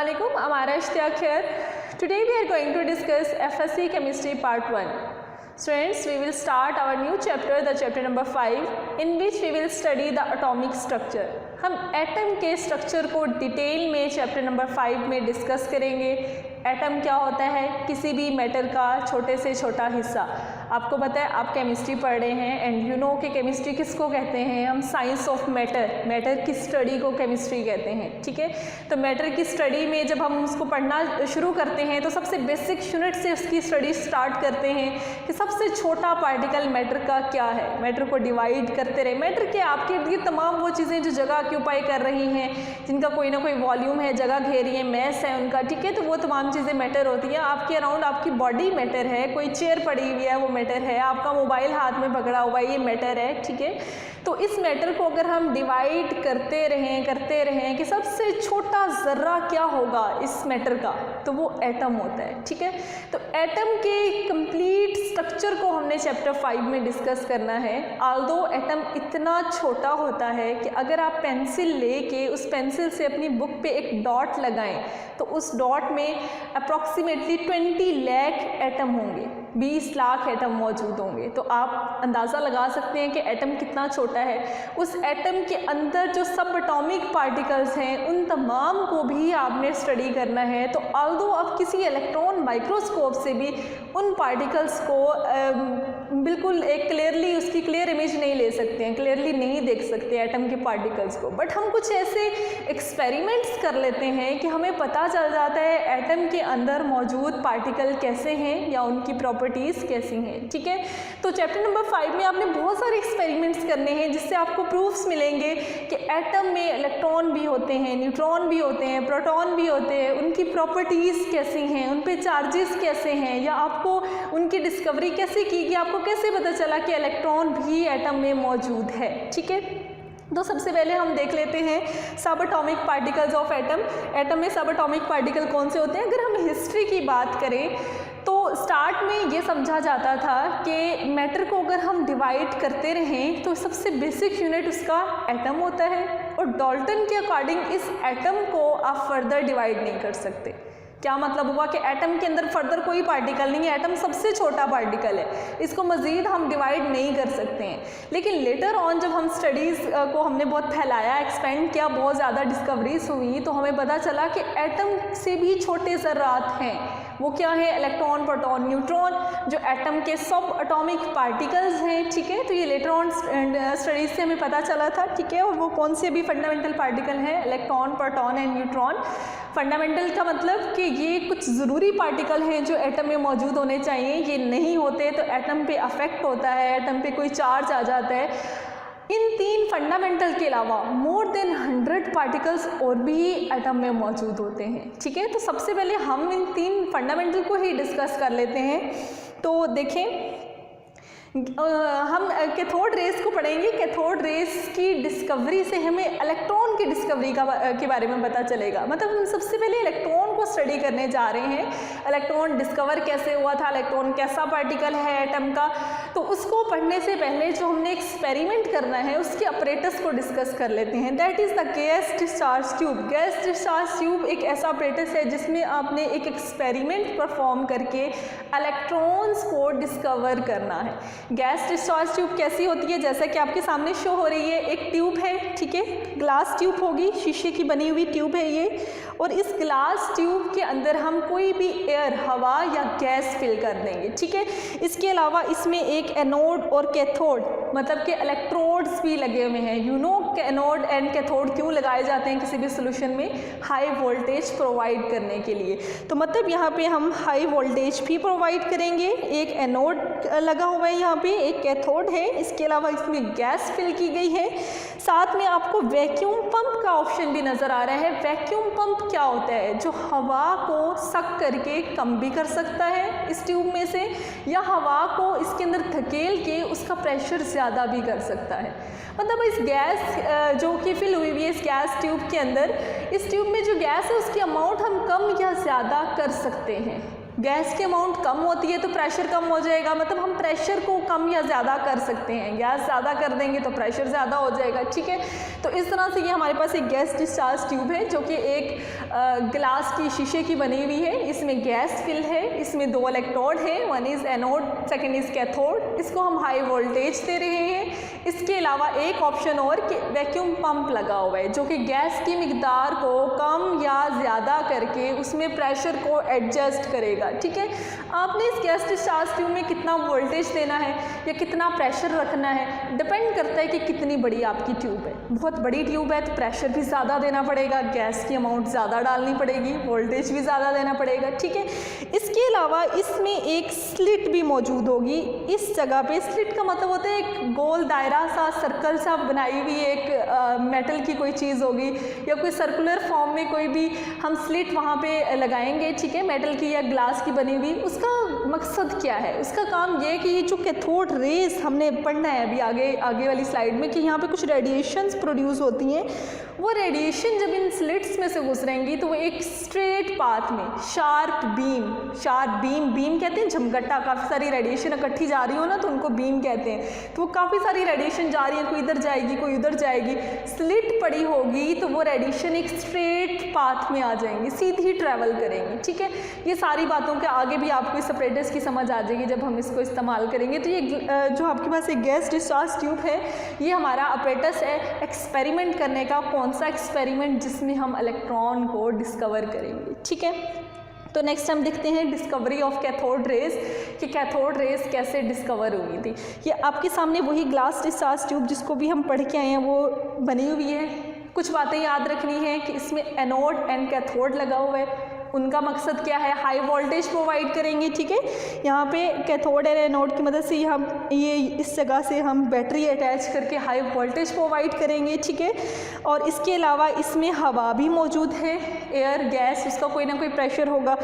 Assalamualaikum, I'm Ara Ishtiaq here. Today we are going to discuss FSC Chemistry Part 1. Students, we will start our new chapter, the chapter number 5, in which we will study the atomic structure. हम atom के structure को detail में chapter number 5 में discuss करेंगे। Atom क्या होता है? किसी भी मैटर का छोटे से छोटा हिस्सा। आपको पता है, आप केमिस्ट्री पढ़ रहे हैं एंड यू नो कि केमिस्ट्री किसको कहते हैं? हम साइंस ऑफ मैटर, मैटर की स्टडी को केमिस्ट्री कहते हैं। ठीक है, तो मैटर की स्टडी में जब हम उसको पढ़ना शुरू करते हैं तो सबसे बेसिक यूनिट से उसकी स्टडी स्टार्ट करते हैं कि सबसे छोटा पार्टिकल मैटर का क्या है। मैटर को डिवाइड करते रहे। मैटर के आपके इर्द गिर्द तमाम वो चीज़ें जो जगह ऑक्यूपाई कर रही हैं, जिनका कोई ना कोई वॉल्यूम है, जगह घेरी है, मैस है उनका, ठीक है, तो वो तमाम चीज़ें मैटर होती हैं। आपके अराउंड आपकी बॉडी मैटर है, कोई चेयर पड़ी हुई है वो मैटर है, आपका मोबाइल हाथ में पकड़ा हुआ है ये मैटर है। ठीक है, तो इस मैटर को अगर हम डिवाइड करते रहें कि सबसे छोटा ज़र्रा क्या होगा इस मैटर का, तो वो एटम होता है। ठीक है, तो एटम के कंप्लीट स्ट्रक्चर को हमने चैप्टर 5 में डिस्कस करना है। ऑल्दो एटम इतना छोटा होता है कि अगर आप पेंसिल लेके उस पेंसिल से अपनी बुक पे एक डॉट लगाएं तो उस डॉट में अप्रॉक्सीमेटली 20 लाख एटम होंगे, 20 लाख एटम मौजूद होंगे। तो आप अंदाज़ा लगा सकते हैं कि एटम कितना छोटा है। उस एटम के अंदर जो सब एटॉमिक पार्टिकल्स हैं उन तमाम को भी आपने स्टडी करना है। तो ऑल्दो आप किसी इलेक्ट्रॉन माइक्रोस्कोप से भी उन पार्टिकल्स को बिल्कुल एक क्लियरली उसकी क्लियर इमेज नहीं ले सकते हैं, क्लियरली नहीं देख सकते एटम के पार्टिकल्स को, बट हम कुछ ऐसे एक्सपेरिमेंट्स कर लेते हैं कि हमें पता चल जाता है एटम के अंदर मौजूद पार्टिकल कैसे हैं या उनकी प्रॉपर्टीज़ कैसी हैं। ठीक है, तो चैप्टर नंबर 5 में आपने बहुत सारे एक्सपेरिमेंट्स करने हैं जिससे आपको प्रूफ्स मिलेंगे कि एटम में इलेक्ट्रॉन भी होते हैं, न्यूट्रॉन भी होते हैं, प्रोटॉन भी होते हैं, उनकी प्रॉपर्टीज़ कैसी हैं, उन पे चार्जेस कैसे हैं, या आपको उनकी डिस्कवरी कैसे की गई, आपको कैसे पता चला कि इलेक्ट्रॉन भी एटम में मौजूद है। ठीक है, तो सबसे पहले हम देख लेते हैं सब atomic particles of atom. Atom में सब एटॉमिक पार्टिकल कौन से होते हैं? अगर हम हिस्ट्री की बात करें तो स्टार्ट में ये समझा जाता था कि मैटर को अगर हम डिवाइड करते रहें तो सबसे बेसिक यूनिट उसका एटम होता है, और डाल्टन के अकॉर्डिंग इस एटम को आप फर्दर डिवाइड नहीं कर सकते। क्या मतलब हुआ कि एटम के अंदर फर्दर कोई पार्टिकल नहीं है, एटम सबसे छोटा पार्टिकल है, इसको मज़ीद हम डिवाइड नहीं कर सकते हैं। लेकिन लेटर ऑन जब हम स्टडीज़ को हमने बहुत फैलाया, एक्सपेंड किया, बहुत ज़्यादा डिस्कवरीज हुई, तो हमें पता चला कि एटम से भी छोटे ज़र्रात हैं। वो क्या है? इलेक्ट्रॉन, प्रोटॉन, न्यूट्रॉन, जो एटम के सब एटॉमिक पार्टिकल्स हैं। ठीक है, तो ये लेटर ऑन स्टडीज़ से हमें पता चला था। ठीक है, और वो कौन से भी फंडामेंटल पार्टिकल हैं? Electron, proton and neutron. Fundamental का मतलब कि ये कुछ ज़रूरी पार्टिकल हैं जो एटम में मौजूद होने चाहिए, ये नहीं होते तो एटम पे अफेक्ट होता है, एटम पे कोई चार्ज आ जाता है। इन 3 फंडामेंटल के अलावा मोर देन 100 पार्टिकल्स और भी एटम में मौजूद होते हैं। ठीक है, तो सबसे पहले हम इन 3 फंडामेंटल को ही डिस्कस कर लेते हैं। तो देखें, हम कैथोड रेस को पढ़ेंगे। कैथोड रेस की डिस्कवरी से हमें इलेक्ट्रॉन की डिस्कवरी के बारे में पता चलेगा। मतलब हम सबसे पहले इलेक्ट्रॉन को स्टडी करने जा रहे हैं। इलेक्ट्रॉन डिस्कवर कैसे हुआ था, इलेक्ट्रॉन कैसा पार्टिकल है एटम का, तो उसको पढ़ने से पहले जो हमने एक्सपेरिमेंट करना है उसके ऑपरेटर्स को डिस्कस कर लेते हैं। That is the gas discharge tube. Gas discharge tube एक ऐसा ऑपरेटस है जिसमें आपने एक एक्सपेरिमेंट परफॉर्म करके इलेक्ट्रॉन्स को डिस्कवर करना है। गैस डिस्चार्ज ट्यूब कैसी होती है? जैसा कि आपके सामने शो हो रही है, एक ट्यूब है, ठीक है, ग्लास ट्यूब होगी, शीशे की बनी हुई ट्यूब है ये, और इस ग्लास ट्यूब के अंदर हम कोई भी एयर, हवा या गैस फिल कर देंगे। ठीक है, इसके अलावा इसमें एक एनोड और कैथोड, मतलब कि इलेक्ट्रोड्स भी लगे हुए हैं। You know anode and cathode क्यों लगाए जाते हैं किसी भी सोल्यूशन में? हाई वोल्टेज प्रोवाइड करने के लिए। तो मतलब यहाँ पे हम हाई वोल्टेज भी प्रोवाइड करेंगे। एक एनोड लगा हुआ है, यहाँ पे एक कैथोड है, इसके अलावा इसमें गैस फिल की गई है। साथ में आपको वैक्यूम पंप का ऑप्शन भी नज़र आ रहा है। वैक्यूम पंप क्या होता है? जो हवा को सक करके कम भी कर सकता है इस ट्यूब में से, या हवा को इसके अंदर धकेल के उसका प्रेशर ज़्यादा भी कर सकता है। मतलब इस गैस जो कि फिल हुई हुई है इस गैस ट्यूब के अंदर, इस ट्यूब में जो गैस है उसकी अमाउंट हम कम या ज़्यादा कर सकते हैं। गैस की अमाउंट कम होती है तो प्रेशर कम हो जाएगा, मतलब हम प्रेशर को कम या ज़्यादा कर सकते हैं। गैस ज़्यादा कर देंगे तो प्रेशर ज़्यादा हो जाएगा, ठीक है। तो इस तरह से ये हमारे पास एक गैस डिस्चार्ज ट्यूब है जो कि एक ग्लास की शीशे की बनी हुई है। इसमें गैस फिल है, इसमें 2 इलेक्ट्रोड है, one is anode, second is cathode. इसको हम हाई वोल्टेज दे रहे हैं। इसके अलावा एक ऑप्शन और कि वैक्यूम पंप लगा हुआ है जो कि गैस की मिकदार को कम या ज़्यादा करके उसमें प्रेशर को एडजस्ट करेगा, ठीक है। आपने इस गैस डिस्चार्ज ट्यूब में कितना वोल्टेज देना है या कितना प्रेशर रखना है डिपेंड करता है कि कितनी बड़ी आपकी ट्यूब है। बहुत बड़ी ट्यूब है तो प्रेशर भी ज़्यादा देना पड़ेगा, गैस की अमाउंट ज़्यादा डालनी पड़ेगी, वोल्टेज भी ज़्यादा देना पड़ेगा, ठीक है। इसके अलावा इसमें एक स्लिट भी मौजूद होगी। इस जगह पे स्लिट का मतलब होता है एक गोल दायरा सा, सर्कल सा बनाई हुई एक मेटल की कोई चीज़ होगी या कोई सर्कुलर फॉर्म में कोई भी हम स्लिट वहाँ पे लगाएंगे, ठीक है, मेटल की या ग्लास की बनी हुई। उसका मकसद क्या है? उसका काम ये है कि ये जो कैथोड रेज हमने पढ़ना है अभी आगे वाली स्लाइड में कि यहाँ पे कुछ रेडिएशंस प्रोड्यूस होती हैं, वो रेडिएशन जब इन स्लिट्स में से गुजरेंगी तो वो एक स्ट्रेट पाथ में शार्प बीम कहते हैं झमगट्टा, काफ़ी सारी रेडिएशन इकट्ठी जा रही हो ना तो उनको बीम कहते हैं। तो वो काफ़ी सारी रेडिएशन जा रही है, कोई इधर जाएगी कोई उधर जाएगी, स्लिट पड़ी होगी तो वो रेडिएशन एक स्ट्रेट पाथ में आ जाएंगी, सीधी ट्रैवल करेंगी, ठीक है। ये सारी बातों के आगे भी आपको इस सेपरेटर्स की समझ आ जाएगी जब हम इसको इस्तेमाल करेंगे। तो ये जो आपके पास एक गैस डिस्चार्ज ट्यूब है ये हमारा अपरेटस है एक्सपेरिमेंट करने का। कौन सा एक्सपेरिमेंट? जिसमें हम इलेक्ट्रॉन को डिस्कवर करेंगे, ठीक है। तो नेक्स्ट हम देखते हैं डिस्कवरी ऑफ कैथोड रेज कि कैथोड रेज कैसे डिस्कवर हुई थी। ये आपके सामने वही ग्लास डिस्चार्ज ट्यूब जिसको भी हम पढ़ के आए हैं वो बनी हुई है। कुछ बातें याद रखनी है कि इसमें एनोड एंड कैथोड लगा हुआ है। उनका मकसद क्या है? हाई वोल्टेज प्रोवाइड करेंगे, ठीक है। यहाँ पे कैथोड और एनोड की मदद से हम ये इस जगह से हम बैटरी अटैच करके हाई वोल्टेज प्रोवाइड करेंगे, ठीक है। और इसके अलावा इसमें हवा भी मौजूद है, एयर गैस, उसका कोई ना कोई प्रेशर होगा,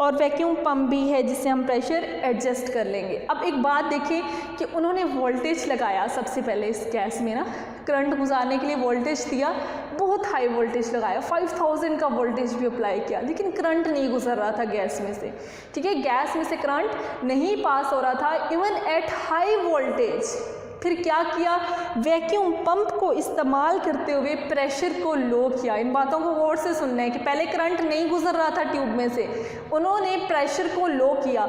और वैक्यूम पंप भी है जिससे हम प्रेशर एडजस्ट कर लेंगे। अब एक बात देखिए कि उन्होंने वोल्टेज लगाया सबसे पहले इस गैस में ना, करंट गुजारने के लिए वोल्टेज दिया, बहुत हाई वोल्टेज लगाया, 5000 का वोल्टेज भी अप्लाई किया, लेकिन करंट नहीं गुजर रहा था गैस में से, ठीक है। गैस में से करंट नहीं पास हो रहा था इवन एट हाई वोल्टेज। फिर क्या किया? वैक्यूम पंप को इस्तेमाल करते हुए प्रेशर को लो किया। इन बातों को गौर से सुनना है कि पहले करंट नहीं गुजर रहा था ट्यूब में से, उन्होंने प्रेशर को लो किया।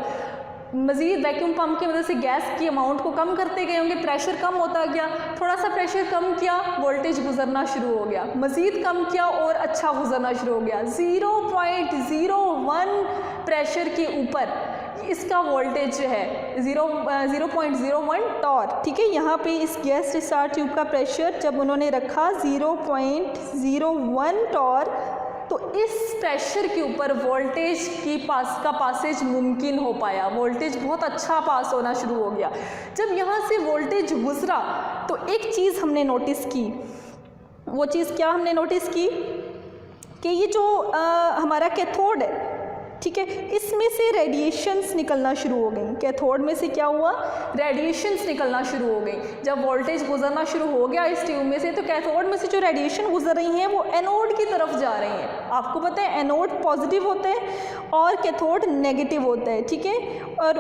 मज़ीद वैक्यूम पंप की मदद से गैस की अमाउंट को कम करते गए होंगे, प्रेशर कम होता गया, थोड़ा सा प्रेशर कम किया, वोल्टेज गुजरना शुरू हो गया, मज़ीद कम किया और अच्छा गुजरना शुरू हो गया। 0.01 प्रेशर के ऊपर इसका वोल्टेज जो है 0.01 टॉर, ठीक है। यहाँ पे इस गैस डिस्चार्ज ट्यूब का प्रेशर जब उन्होंने रखा 0.01 टॉर, तो इस प्रेशर के ऊपर वोल्टेज का पासेज मुमकिन हो पाया, वोल्टेज बहुत अच्छा पास होना शुरू हो गया। जब यहाँ से वोल्टेज गुजरा तो एक चीज़ हमने नोटिस की, वो चीज़ क्या हमने नोटिस की कि ये जो हमारा कैथोड है, ठीक है, इसमें से रेडिएशंस निकलना शुरू हो गई। कैथोड में से क्या हुआ? रेडिएशंस निकलना शुरू हो गई। जब वोल्टेज गुजरना शुरू हो गया इस ट्यूब में से तो कैथोड में से जो रेडिएशन गुजर रही हैं वो एनोड की तरफ जा रही हैं। आपको पता है एनोड पॉजिटिव होता है और कैथोड नेगेटिव होता है, ठीक है। और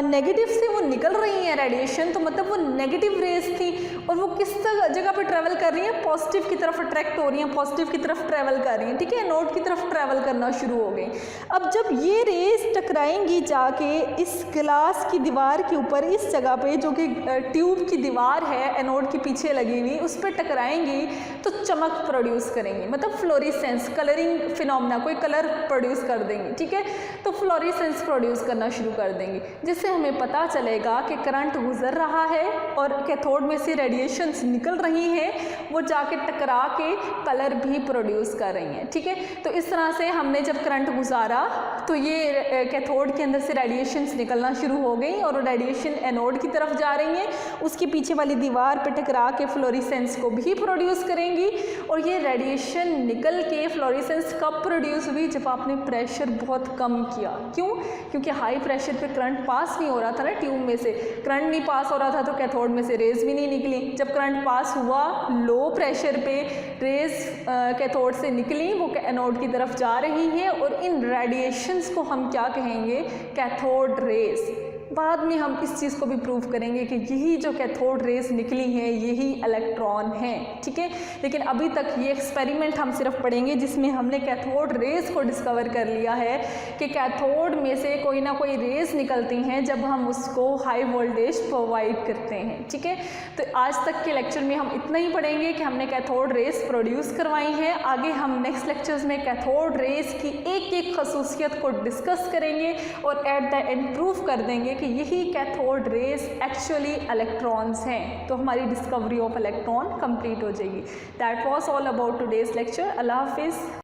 नेगेटिव से वो निकल रही हैं रेडिएशन, तो मतलब वो नेगेटिव रेज थी और वो किस जगह पर ट्रैवल कर रही हैं? पॉजिटिव की तरफ अट्रैक्ट हो रही हैं, पॉजिटिव की तरफ ट्रैवल कर रही हैं, ठीक है, एनोड की तरफ ट्रैवल करना शुरू हो गई। अब जब ये रेज टकराएंगी जाके इस ग्लास की दीवार के ऊपर, इस जगह पे जो कि ट्यूब की दीवार है एनोड के पीछे लगी हुई, उस पर टकराएंगी तो चमक प्रोड्यूस करेंगी, मतलब फ्लोरेसेंस, कलरिंग फिनोमेना, कोई कलर प्रोड्यूस कर देंगी, ठीक है। तो फ्लोरेसेंस प्रोड्यूस करना शुरू कर देंगी, जिससे हमें पता चलेगा कि करंट गुजर रहा है और कैथोड में से रेडिएशंस निकल रही हैं, वो जाके टकरा के कलर भी प्रोड्यूस कर रही हैं, ठीक है। तो इस तरह से हमने जब करंट गुजारा तो ये कैथोड के अंदर से रेडिएशंस निकलना शुरू हो गई और रेडिएशन एनोड की तरफ जा रही हैं, उसके पीछे वाली दीवार पे टकरा के फ्लोरेसेंस को भी प्रोड्यूस करेंगी। और ये रेडिएशन निकल के फ्लोरेसेंस कब प्रोड्यूस हुई? जब आपने प्रेशर बहुत कम किया। क्यों? क्योंकि हाई प्रेशर पे करंट पास नहीं हो रहा था ना ट्यूब में से, करंट नहीं पास हो रहा था तो कैथोड में से रेज भी नहीं निकली। जब करंट पास हुआ लो लो प्रेशर पे रेज कैथोड से निकली, वो एनोड की तरफ जा रही है और इन रेडिएशंस को हम क्या कहेंगे, कैथोड रेज। बाद में हम इस चीज़ को भी प्रूव करेंगे कि यही जो कैथोड रेज निकली हैं यही इलेक्ट्रॉन हैं, ठीक है। लेकिन अभी तक ये एक्सपेरिमेंट हम सिर्फ पढ़ेंगे जिसमें हमने कैथोड रेज को डिस्कवर कर लिया है कि कैथोड में से कोई ना कोई रेज निकलती हैं जब हम उसको हाई वोल्टेज प्रोवाइड करते हैं, ठीक है। तो आज तक के लेक्चर में हम इतना ही पढ़ेंगे कि हमने कैथोड रेज प्रोड्यूस करवाई हैं। आगे हम नेक्स्ट लेक्चर्स में कैथोड रेज की एक एक खसूसियत को डिस्कस करेंगे और एट द एंड प्रूव कर देंगे कि यही कैथोड रेज एक्चुअली इलेक्ट्रॉन्स हैं। तो हमारी डिस्कवरी ऑफ इलेक्ट्रॉन कंप्लीट हो जाएगी। That was all about today's lecture. अल्लाह हाफिज़।